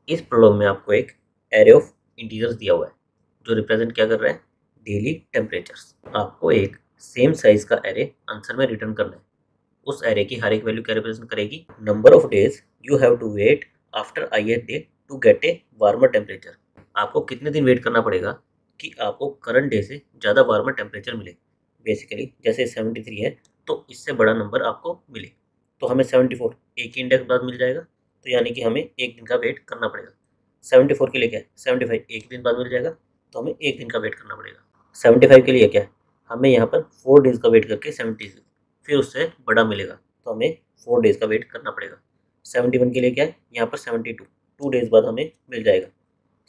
इस प्रॉब्लम में आपको एक एरे ऑफ इंटीजर्स दिया हुआ है जो रिप्रेजेंट क्या कर रहा है, डेली टेम्परेचर्स। आपको एक सेम साइज का एरे आंसर में रिटर्न करना है। उस एरे की हर एक वैल्यू क्या रिप्रेजेंट करेगी, number of days you have to wait after ith day to get a warmer temperature. आपको कितने दिन वेट करना पड़ेगा कि आपको करंट डे से ज़्यादा वार्मर टेम्परेचर मिले। बेसिकली जैसे 73 है तो इससे बड़ा नंबर आपको मिले, तो हमें 74 एक ही इंडेक्स बाद मिल जाएगा, तो यानी कि हमें एक दिन का वेट करना पड़ेगा। 74 के लिए क्या है, 75 एक दिन बाद मिल जाएगा, तो हमें एक दिन का वेट करना पड़ेगा। 75 के लिए क्या है, हमें यहाँ पर 4 डेज का वेट करके 76 फिर उससे बड़ा मिलेगा, तो हमें 4 डेज का वेट करना पड़ेगा। 71 के लिए क्या है, यहाँ पर 72 2 डेज बाद हमें मिल जाएगा।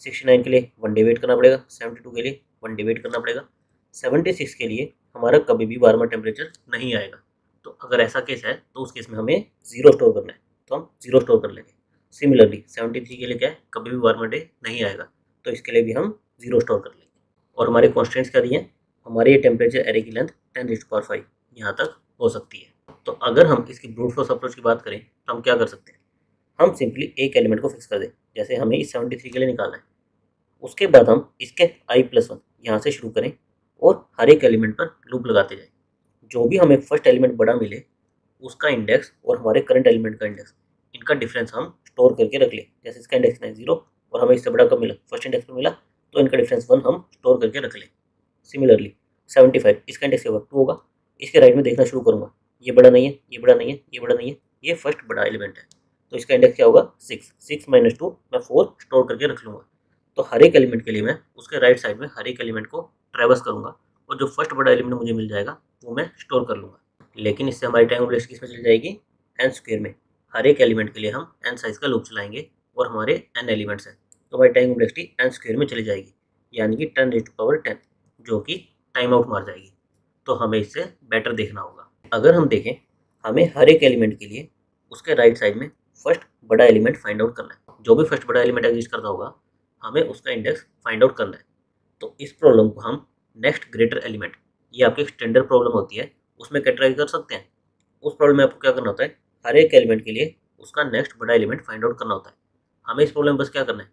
69 के लिए 1 डे वेट करना पड़ेगा, 72 के लिए 1 डे वेट करना पड़ेगा। 76 के लिए हमारा कभी भी वार्मर टेम्परेचर नहीं आएगा, तो अगर ऐसा केस है तो उस केस में हमें 0 स्टोर करना है, तो हम 0 स्टोर कर लेंगे। सिमिलरली 73 के लिए क्या है, कभी भी वार्मर डे नहीं आएगा, तो इसके लिए भी हम 0 स्टोर कर लेंगे। और हमारे कॉन्स्टेंट्स क्या दिए हैं, हमारे ये टेम्परेचर एरे की लेंथ 10⁵ यहाँ तक हो सकती है। तो अगर हम इसकी ब्रूट फोर्स अप्रोच की बात करें तो हम क्या कर सकते हैं, हम सिंपली एक एलिमेंट को फिक्स कर दें। जैसे हमें इस 73 के लिए निकालना है, उसके बाद हम इसके i+1 यहाँ से शुरू करें और हर एक एलिमेंट पर लूप लगाते जाएं। जो भी हमें फर्स्ट एलिमेंट बड़ा मिले उसका इंडेक्स और हमारे करंट एलिमेंट का इंडेक्स, इनका डिफरेंस हम स्टोर करके रख लें। जैसे इसका इंडेक्स है 0 और हमें इससे बड़ा कब मिला, फर्स्ट इंडेक्स पर मिला, तो इनका डिफरेंस 1 हम स्टोर करके रख लें। सिमिलरली 75 इसका इंडेक्स 2 होगा, इसके राइट में देखना शुरू करूँगा, ये बड़ा नहीं है, ये बड़ा नहीं है, ये बड़ा नहीं है, ये फर्स्ट बड़ा एलिमेंट है, तो इसका इंडेक्स क्या होगा 6 6 - 2 मैं 4 स्टोर करके रख लूँगा। तो हर एक एलिमेंट के लिए मैं उसके राइट साइड में हर एक एलिमेंट को ट्रेवर्स करूँगा और जो फर्स्ट बड़ा एलिमेंट मुझे मिल जाएगा वो मैं स्टोर कर लूँगा। लेकिन इससे हमारी टाइम वेस्ट किस में चली जाएगी, n² में। हर एक एलिमेंट के लिए हम n साइज का लूप चलाएंगे और हमारे n एलिमेंट्स हैं, तो हमारी टाइम वेस्ट n² में चली जाएगी, यानी कि 10⁻10 जो कि टाइम आउट मार जाएगी। तो हमें इससे बेटर देखना होगा। अगर हम देखें, हमें हर एक एलिमेंट के लिए उसके राइट साइड में फर्स्ट बड़ा एलिमेंट फाइंड आउट करना है। जो भी फर्स्ट बड़ा एलिमेंट एग्जिस्ट करता होगा हमें उसका इंडेक्स फाइंड आउट करना है। तो इस प्रॉब्लम को हम नेक्स्ट ग्रेटर एलिमेंट, ये आपकी स्टैंडर्ड प्रॉब्लम होती है, उसमें कैटेगराइज कर सकते हैं। उस प्रॉब्लम में आपको क्या करना होता है, हर एक एलिमेंट के लिए उसका नेक्स्ट बड़ा एलिमेंट फाइंड आउट करना होता है। हमें इस प्रॉब्लम में बस क्या करना है,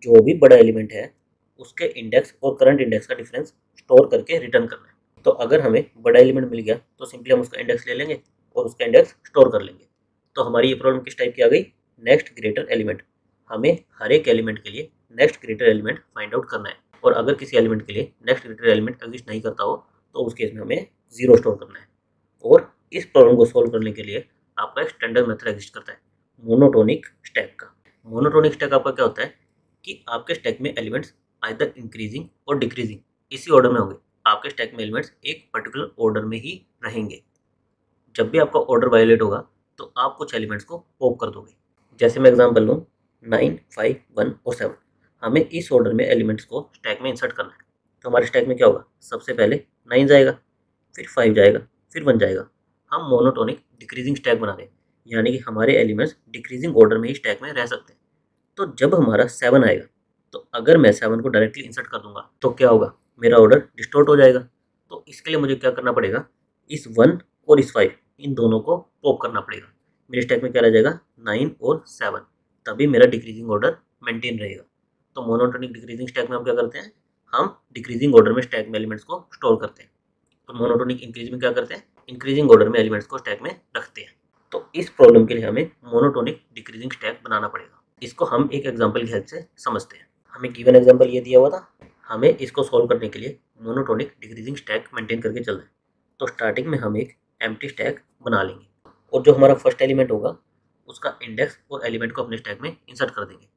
जो भी बड़ा एलिमेंट है उसके इंडेक्स और करंट इंडेक्स का डिफरेंस स्टोर करके रिटर्न करना है। तो अगर हमें बड़ा एलिमेंट मिल गया तो सिंपली हम उसका इंडेक्स ले लेंगे और उसका इंडेक्स स्टोर कर लेंगे। तो हमारी ये प्रॉब्लम किस टाइप की आ गई, नेक्स्ट ग्रेटर एलिमेंट। हमें हर एक एलिमेंट के लिए next greater element find out करना है, और अगर किसी एलिमेंट के लिए नेक्स्ट ग्रेटर एलिमेंट एग्जिस्ट नहीं करता हो तो उस केस में हमें 0 स्टोर करना है। और इस प्रॉब्लम को सॉल्व करने के लिए आपका एक स्टैंडर्ड मेथड एग्जिस्ट करता है, मोनोटोनिक स्टैक का। मोनोटोनिक स्टैक आपका क्या होता है कि आपके स्टैक में एलिमेंट्स आइदर इंक्रीजिंग और डिक्रीजिंग इसी ऑर्डर में होंगे। आपके स्टैक में एलिमेंट्स एक पर्टिकुलर ऑर्डर में ही रहेंगे। जब भी आपका ऑर्डर वायलेट होगा तो आप कुछ एलिमेंट्स को पॉप कर दोगे। जैसे मैं एग्जांपल लूँ 9, 5, 1 और 7, हमें इस ऑर्डर में एलिमेंट्स को स्टैक में इंसर्ट करना है। तो हमारे स्टैक में क्या होगा, सबसे पहले 9 जाएगा, फिर 5 जाएगा, फिर 1 जाएगा। हम मोनोटोनिक डिक्रीजिंग स्टैक बना रहे हैं, यानी कि हमारे एलिमेंट्स डिक्रीजिंग ऑर्डर में ही स्टैक में रह सकते हैं। तो जब हमारा 7 आएगा तो अगर मैं 7 को डायरेक्टली इंसर्ट कर दूंगा तो क्या होगा, मेरा ऑर्डर डिस्टोर्ट हो जाएगा। तो इसके लिए मुझे क्या करना पड़ेगा, इस 1 और इस 5 इन दोनों को पॉप करना पड़ेगा। मेरे स्टैक में क्या रह जाएगा, 9 और 7, तभी मेरा डिक्रीजिंग ऑर्डर मेंटेन रहेगा। तो मोनोटोनिक डिक्रीजिंग स्टैक में हम क्या करते हैं, हम डिक्रीजिंग ऑर्डर में स्टैक में एलिमेंट्स को स्टोर करते हैं। तो मोनोटोनिक इंक्रीज में क्या करते हैं, इंक्रीजिंग ऑर्डर में एलिमेंट्स को स्टैक में रखते हैं। तो इस प्रॉब्लम के लिए हमें मोनोटोनिक डिक्रीजिंग स्टैक बनाना पड़ेगा। इसको हम एक एग्जांपल की हेल्प से समझते हैं। हमें गिवन एग्जांपल ये दिया हुआ था, हमें इसको सॉल्व करने के लिए मोनोटोनिक डिक्रीजिंग स्टैक मेंटेन करके चलना है। तो स्टार्टिंग में हम एक एम्प्टी स्टैक बना लेंगे और जो हमारा फर्स्ट एलिमेंट होगा उसका इंडेक्स और एलिमेंट को अपने स्टैक में इंसर्ट कर देंगे।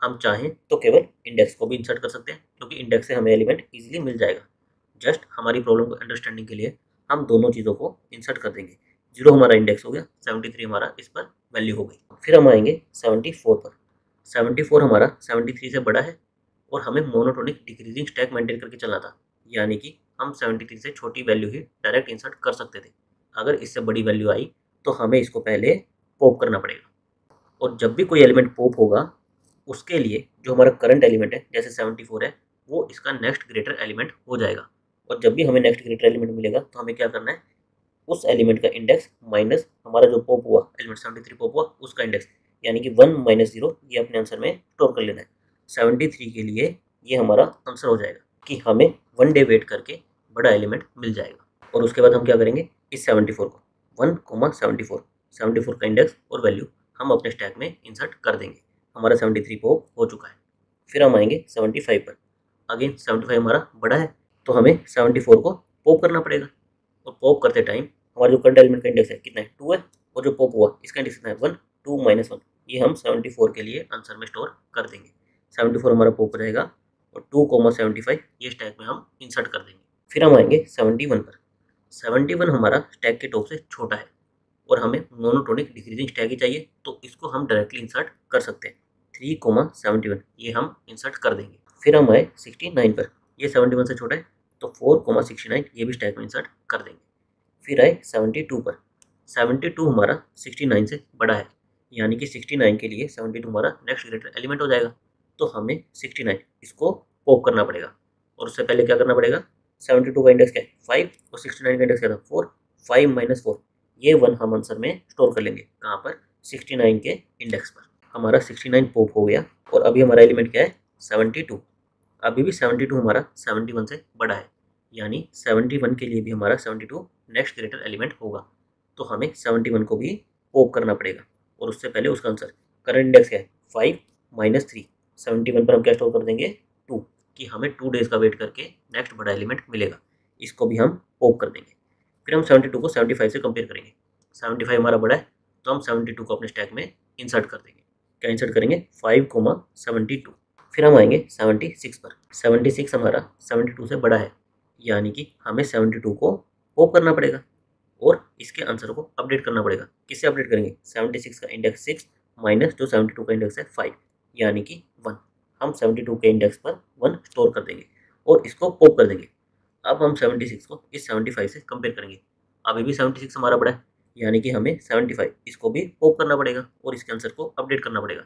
हम चाहें तो केवल इंडेक्स को भी इंसर्ट कर सकते हैं, क्योंकि इंडेक्स से हमें एलिमेंट इजीली मिल जाएगा। जस्ट हमारी प्रॉब्लम को अंडरस्टैंडिंग के लिए हम दोनों चीज़ों को इंसर्ट कर देंगे। 0 हमारा इंडेक्स हो गया, 73 हमारा इस पर वैल्यू हो गई। फिर हम आएंगे 74 पर। 74 हमारा 73 से बड़ा है और हमें मोनोटोनिक डिक्रीजिंग स्टैक मेंटेन करके चलना था, यानी कि हम 73 से छोटी वैल्यू ही डायरेक्ट इंसर्ट कर सकते थे। अगर इससे बड़ी वैल्यू आई तो हमें इसको पहले पॉप करना पड़ेगा। और जब भी कोई एलिमेंट पॉप होगा उसके लिए जो हमारा करंट एलिमेंट है, जैसे 74 है, वो इसका नेक्स्ट ग्रेटर एलिमेंट हो जाएगा। और जब भी हमें नेक्स्ट ग्रेटर एलिमेंट मिलेगा तो हमें क्या करना है, उस एलिमेंट का इंडेक्स माइनस हमारा जो पॉप हुआ एलिमेंट 73 पॉप हुआ उसका इंडेक्स, यानी कि 1 माइनस 0 ये अपने आंसर में स्टोर कर लेना है। 73 के लिए ये हमारा आंसर हो जाएगा कि हमें 1 डे वेट करके बड़ा एलिमेंट मिल जाएगा। और उसके बाद हम क्या करेंगे, इस 74 को 1,74 का इंडेक्स और वैल्यू हम अपने स्टैक में इंसर्ट कर देंगे। हमारा 73 पॉप हो चुका है। फिर हम आएंगे 75 पर। अगेन 75 हमारा बड़ा है तो हमें 74 को पॉप करना पड़ेगा। और पॉप करते टाइम हमारा जो करंट एलिमेंट का इंडेक्स है कितना है, 2 है। और जो पॉप हुआ इसका इंडेक्स कितना है, 1, 2 माइनस 1। ये हम 74 के लिए आंसर में स्टोर कर देंगे। 74 हमारा पॉप हो जाएगा और 2,75 ये स्टैक में हम इंसर्ट कर देंगे। फिर हम आएंगे 71 पर। 71 हमारा स्टैक के टॉप से छोटा है और हमें मोनोटोनिक डिक्रीजिंग स्टैक ही चाहिए, तो इसको हम डायरेक्टली इंसर्ट कर सकते हैं। 3,71 ये हम इंसर्ट कर देंगे। फिर हम आए 69 पर। ये 71 से छोटा है तो 4,69 ये भी स्टैक में इंसर्ट कर देंगे। फिर आए 72 पर। 72 हमारा 69 से बड़ा है, यानी कि 69 के लिए 72 हमारा नेक्स्ट ग्रेटर एलिमेंट हो जाएगा। तो हमें 69 इसको पॉप करना पड़ेगा। और उससे पहले क्या करना पड़ेगा, 72 का इंडेक्स क्या है, 5, और 69 का इंडेक्स क्या था, 4। 5 माइनस 4 ये 1 हम आंसर में स्टोर कर लेंगे। कहाँ पर, 69 के इंडेक्स पर। हमारा 69 पॉप हो गया और अभी हमारा एलिमेंट क्या है, 72। अभी भी 72 हमारा 71 से बड़ा है, यानी 71 के लिए भी हमारा 72 नेक्स्ट ग्रेटर एलिमेंट होगा। तो हमें 71 को भी पॉप करना पड़ेगा। और उससे पहले उसका आंसर, करंट इंडेक्स क्या है, 5 माइनस 3। 71 पर हम क्या स्टोर कर देंगे, 2, कि हमें 2 डेज का वेट करके नेक्स्ट बड़ा एलिमेंट मिलेगा। इसको भी हम पॉप कर देंगे। फिर हम 72 को 75 से कंपेयर करेंगे। 75 हमारा बड़ा है तो हम 72 को अपने स्टैक में इंसर्ट कर देंगे। क्या इंसर्ट करेंगे, 5,72। फिर हम आएंगे 76 पर। 76 हमारा 72 से बड़ा है, यानी कि हमें 72 को पॉप करना पड़ेगा और इसके आंसर को अपडेट करना पड़ेगा। किससे अपडेट करेंगे, 76 का इंडेक्स 6 माइनस जो 72 का इंडेक्स है 5, यानी कि 1। हम 72 के इंडेक्स पर 1 स्टोर कर देंगे और इसको पॉप कर देंगे। अब हम 76 को इस 75 से कंपेयर करेंगे। अभी भी 76 हमारा बड़ा है, यानी कि हमें 75 इसको भी पॉप करना पड़ेगा और इसके आंसर को अपडेट करना पड़ेगा।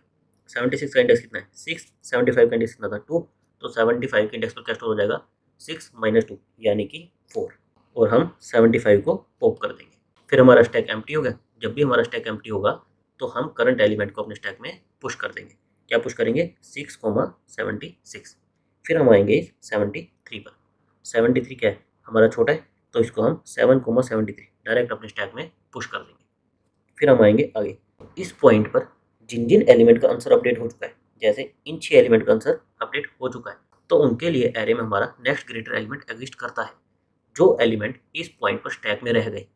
76 का इंडेक्स कितना है, 6। 75 का इंडेक्स कितना था, 2। तो 75 के इंडेक्स पर क्या स्टोर हो जाएगा, 6 माइनस 2 यानी कि 4। और हम 75 को पॉप कर देंगे। फिर हमारा स्टैक एम्प्टी हो गया। जब भी हमारा स्टैक एम्प्टी होगा तो हम करंट एलिमेंट को अपने स्टैक में पुश कर देंगे। क्या पुश करेंगे, 6,76। फिर हम आएंगे 73 पर। 73 क्या है, हमारा छोटा है तो इसको हम 7,73 डायरेक्ट अपने स्टैक में पुश कर देंगे। फिर हम आएंगे आगे। इस पॉइंट पर जिन जिन एलिमेंट का आंसर अपडेट हो चुका है, जैसे इन 6 एलिमेंट का आंसर अपडेट हो चुका है, तो उनके लिए एरे में हमारा नेक्स्ट ग्रेटर एलिमेंट एग्जिस्ट करता है। जो एलिमेंट इस पॉइंट पर स्टैक में रह गए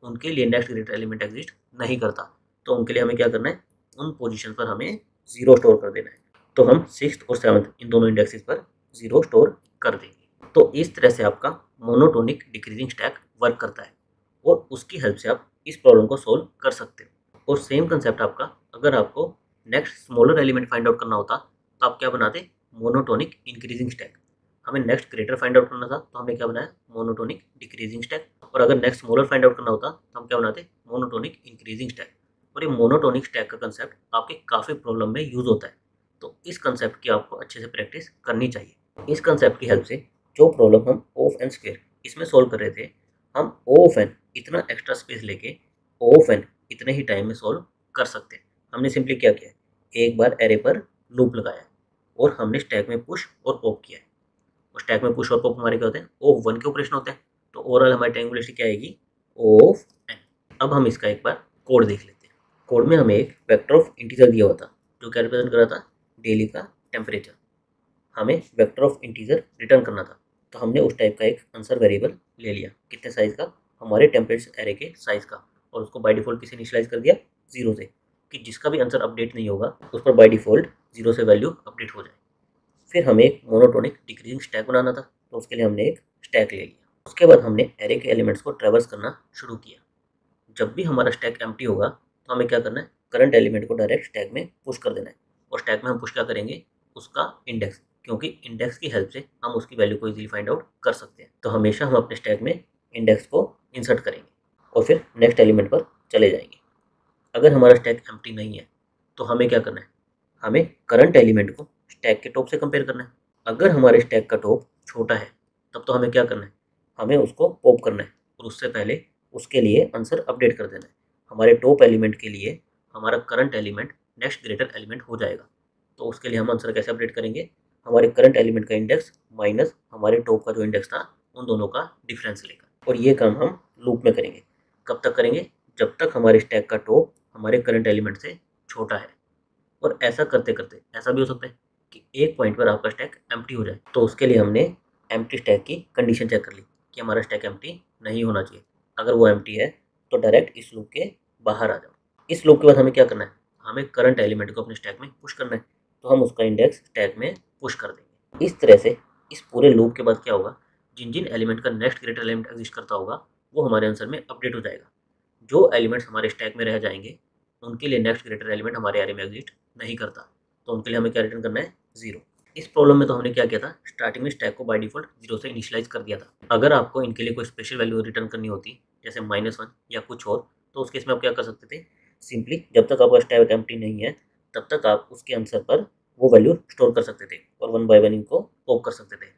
उनके लिए नेक्स्ट ग्रेटर एलिमेंट एग्जिस्ट नहीं करता। तो उनके लिए हमें क्या करना है, उन पोजीशन पर हमें 0 स्टोर कर देना है। तो हम 6th और 7th इन दोनों इंडेक्सेस पर 0 स्टोर कर देंगे। तो इस तरह से आपका मोनोटोनिक डिक्रीजिंग स्टैक वर्क करता है और उसकी हेल्प से आप इस प्रॉब्लम को सोल्व कर सकते हो। और सेम कंसेप्ट आपका, अगर आपको next smaller element find out करना होता तो आप क्या बनाते, मोनोटोनिक इंक्रीजिंग स्टैक। हमें नेक्स्ट ग्रेटर फाइंड आउट करना था तो हमने क्या बनाया, मोनोटोनिक डिक्रीजिंग स्टैक। और अगर नेक्स्ट स्मॉलर फाइंड आउट करना होता तो हम क्या बनाते, मोनोटोनिक इंक्रीजिंग स्टैक। और ये मोनोटोनिक स्टैक का कंसेप्ट आपके काफ़ी प्रॉब्लम में यूज होता है, तो इस कंसेप्ट की आपको अच्छे से प्रैक्टिस करनी चाहिए। इस कंसेप्ट की हेल्प से जो प्रॉब्लम हम O ऑफ n स्क्वायर इसमें सोल्व कर रहे थे, हम O ऑफ n इतना एक्स्ट्रा स्पेस लेके O ऑफ n इतने ही टाइम में सोल्व कर सकते हैं। हमने सिंपली क्या किया है, एक बार एरे पर लूप लगाया है और हमने स्टैक में पुश और पॉप किया है। और स्टैक में पुश और पॉप हमारे क्या होते हैं, O ऑफ 1 के ऑपरेशन होते हैं। तो ओवरऑल हमारी ट्रायंगुलरिटी क्या आएगी, O ऑफ n। अब हम इसका एक बार कोड देख लेते हैं। कोड में हमें एक वेक्टर ऑफ इंटीजर दिया हुआ था जो क्या रिप्रेजेंट कर रहा था, डेली का टेम्परेचर। हमें वेक्टर ऑफ इंटीजर रिटर्न करना था, तो हमने उस टाइप का एक आंसर वेरिएबल ले लिया। कितने साइज का, हमारे टेम्परेचर एरे के साइज का। और उसको बाय डिफॉल्ट किसे इनिशियलाइज कर दिया, 0 से, कि जिसका भी आंसर अपडेट नहीं होगा उस पर बाय डिफॉल्ट 0 से वैल्यू अपडेट हो जाए। फिर हमें एक मोनोटोनिक डिक्रीजिंग स्टैक बनाना था, तो उसके लिए हमने एक स्टैक ले लिया। उसके बाद हमने एरे के एलिमेंट्स को ट्रेवर्स करना शुरू किया। जब भी हमारा स्टैक एम्प्टी होगा तो हमें क्या करना है, करंट एलिमेंट को डायरेक्ट स्टैक में पुश कर देना है। और स्टैक में हम पुश क्या करेंगे, उसका इंडेक्स, क्योंकि इंडेक्स की हेल्प से हम उसकी वैल्यू को इजीली फाइंड आउट कर सकते हैं। तो हमेशा हम अपने स्टैक में इंडेक्स को इंसर्ट करेंगे और फिर नेक्स्ट एलिमेंट पर चले जाएंगे। अगर हमारा स्टैक एम्प्टी नहीं है तो हमें क्या करना है, हमें करंट एलिमेंट को स्टैक के टॉप से कंपेयर करना है। अगर हमारे स्टैक का टॉप छोटा है तब तो हमें क्या करना है, हमें उसको पॉप करना है और उससे पहले उसके लिए आंसर अपडेट कर देना है। हमारे टॉप एलिमेंट के लिए हमारा current element next greater element हो जाएगा। तो उसके लिए हम आंसर कैसे अपडेट करेंगे, हमारे करंट एलिमेंट का इंडेक्स माइनस हमारे टॉप का जो इंडेक्स था उन दोनों का डिफरेंस लेकर, और ये काम हम लूप में करेंगे। कब तक करेंगे, जब तक हमारे स्टैक का टॉप हमारे करंट एलिमेंट से छोटा है। और ऐसा करते करते ऐसा भी हो सकता है कि एक पॉइंट पर आपका स्टैक एम्प्टी हो जाए, तो उसके लिए हमने एम्प्टी स्टैक की कंडीशन चेक कर ली कि हमारा स्टैक एम्प्टी नहीं होना चाहिए। अगर वो एम्प्टी है तो डायरेक्ट इस लूप के बाहर आ जाओ। इस लूप के बाद हमें क्या करना है, हमें करंट एलिमेंट को अपने स्टैक में पुश करना है, तो हम उसका इंडेक्स स्टैक में पुश कर देंगे। इस तरह से इस पूरे लूप के बाद क्या होगा, जिन जिन एलिमेंट का नेक्स्ट ग्रेटर एलिमेंट एग्जिस्ट करता होगा वो हमारे आंसर में अपडेट हो जाएगा। जो एलिमेंट्स हमारे स्टैक में रह जाएंगे उनके लिए नेक्स्ट ग्रेटर एलिमेंट हमारे एरे में एग्जिस्ट नहीं करता, तो उनके लिए हमें क्या रिटर्न करना है, 0। इस प्रॉब्लम में तो हमने क्या किया था, स्टार्टिंग में स्टैक को बाय डिफॉल्ट 0 से इनिशियलाइज कर दिया था। अगर आपको इनके लिए कोई स्पेशल वैल्यू रिटर्न करनी होती जैसे -1 या कुछ और, तो उस केस में आप क्या कर सकते थे, सिंपली जब तक आपका स्टैक एम्प्टी नहीं है तब तक आप उसके आंसर पर वो वैल्यू स्टोर कर सकते थे और 1 बाय 1 इनको पॉप कर सकते थे।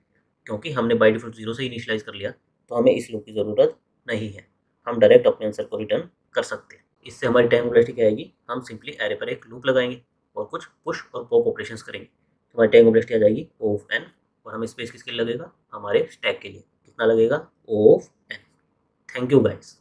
क्योंकि हमने बाय डिफॉल्ट 0 से इनिशियलाइज कर लिया तो हमें इस लूप की ज़रूरत नहीं है, हम डायरेक्ट अपने आंसर को रिटर्न कर सकते हैं। इससे हमारी टाइम वेलोसिटी क्या आएगी, हम सिंपली एरे पर एक लूप लगाएंगे और कुछ पुश और पॉप ऑपरेशंस करेंगे, तो हमारी टाइम वेलोसिटी आ जाएगी O ऑफ n, और हमें स्पेस किसके लिए लगेगा, हमारे स्टैक के लिए कितना लगेगा, O of n। Thank you guys.